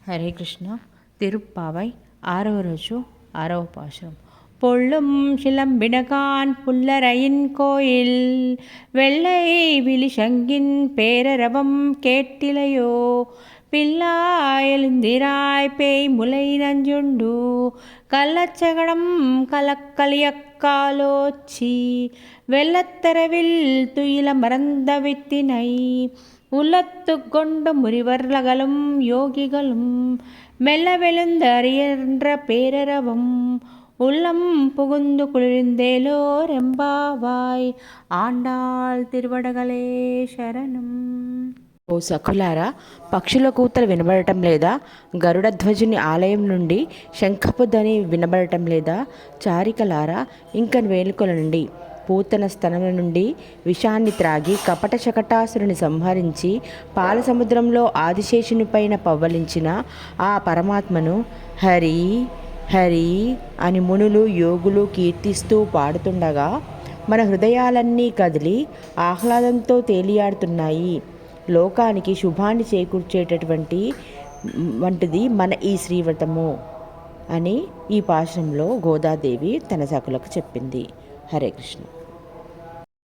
హరే కృష్ణ. తిరుప్పావై 6వ రోజు 6వ పాశురం. பொள்ளும் சிலம்பினகான் புல்லரையின் கோயில் வெள்ளை விழிசங்கின் பேரரவம் கேட்டிலையோ பிள்ளாயெழுந்திராய் பேய் முலை நஞ்சுண்டு கள்ளச்சகடம் கலக்கலியக்காலோச்சி வெள்ளத்தரவில் துயில மறந்த வித்தினை உள்ளத்து கொண்டு முறிவர்களலும் யோகிகளும் மெல்லவெழுந்த அறியன்ற பேரரவம் உள்ளம் புகுந்து కుళిరిందేలోర్ ఎంబావాయ్ ఆండాళ్ తిరువడగలే శరణం. ఓ సఖులారా, పక్షుల కూతలు వినబడటం లేదా? గరుడధ్వజుని ఆలయం నుండి శంఖపు ధ్వని వినబడటం లేదా? చారికలారా, ఇంక వేలుకొనండి. పూతన స్తనముల నుండి విషాన్ని త్రాగి కపట శకటాసురుని సంహరించి పాల సముద్రంలో ఆదిశేషుని పైన పవ్వలించిన ఆ పరమాత్మను హరి హరి అని మునులు యోగులు కీర్తిస్తూ పాడుతుండగా మన హృదయాలన్నీ కదిలి ఆహ్లాదంతో తేలియాడుతున్నాయి. లోకానికి శుభాన్ని చేకూర్చేటటువంటి వంటిది మన ఈ శ్రీవ్రతము అని ఈ పాశంలో గోదాదేవి తన సకులకు చెప్పింది. హరే కృష్ణ.